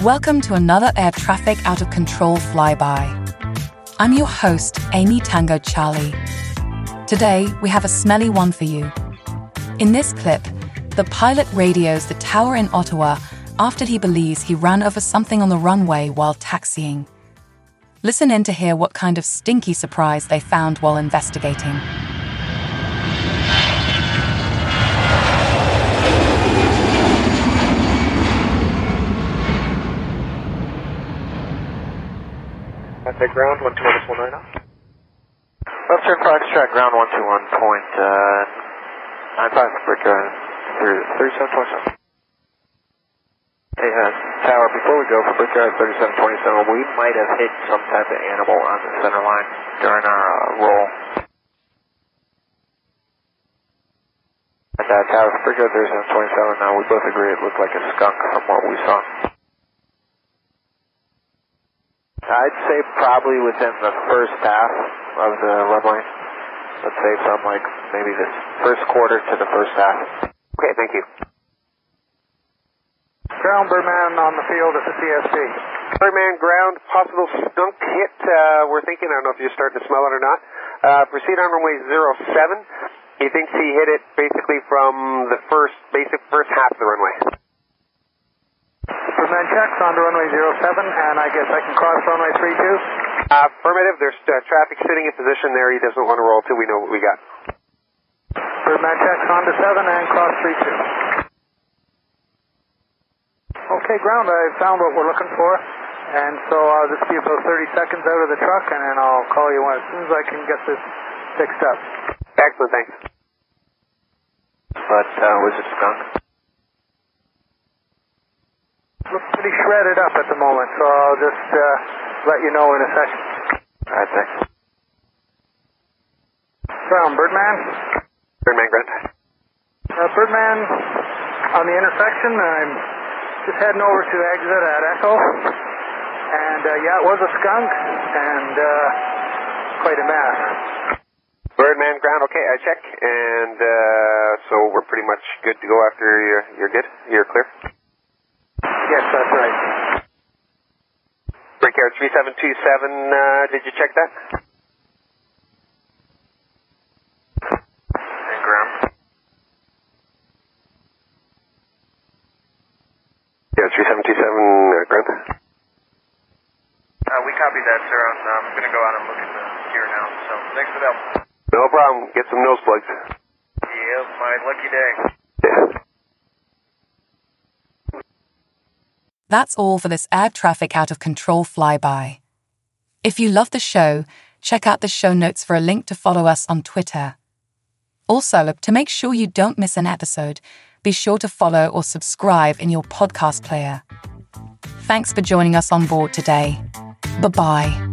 Welcome to another air traffic out of control flyby. I'm your host, Amy Tango Charlie. Today, we have a smelly one for you. In this clip, the pilot radios the tower in Ottawa after he believes he ran over something on the runway while taxiing. Listen in to hear what kind of stinky surprise they found while investigating. Take ground 121.19 now. Western Foxtrot ground 121.95 Brick 3727. Hey, tower, before we go for Brick 3727, we might have hit some type of animal on the center line during our roll. At that tower, Brick 3727, now we both agree it looked like a skunk from what we saw. I'd say probably within the first half of the runway. Let's say from like maybe the first quarter to the first half. Okay, thank you. Ground, Birdman on the field at the CSP. Birdman, ground, possible skunk hit. We're thinking, I don't know if you're starting to smell it or not. Proceed on runway 07. He thinks he hit it basically from the first half of the runway. Birdman checks on to runway 07, and I guess I can cross runway 32. Affirmative. There's traffic sitting in position there. He doesn't want to roll till we know what we got. Birdman checks on to 7 and cross 32. Okay, ground, I found what we're looking for, and so I'll just be about 30 seconds out of the truck, and then I'll call you as soon as I can get this fixed up. Excellent, thanks. But was it skunk? Looks pretty shredded up at the moment, so I'll just let you know in a second. All right, thanks. Ground, Birdman. Birdman, ground. Birdman, on the intersection, I'm just heading over to exit at Echo. And yeah, it was a skunk, and quite a mess. Birdman, ground, okay, I check. And so we're pretty much good to go after you're good? You're clear? Yes, that's right. Brickyard 3727, did you check that? And ground. Yeah, 3727, ground. We copy that, sir. I'm going to go out and look at the gear now, so thanks for the help. No problem, get some nose plugs. Yep, my lucky day. Yeah. That's all for this air traffic out of control flyby. If you love the show, check out the show notes for a link to follow us on Twitter. Also, to make sure you don't miss an episode, be sure to follow or subscribe in your podcast player. Thanks for joining us on board today. Bye-bye.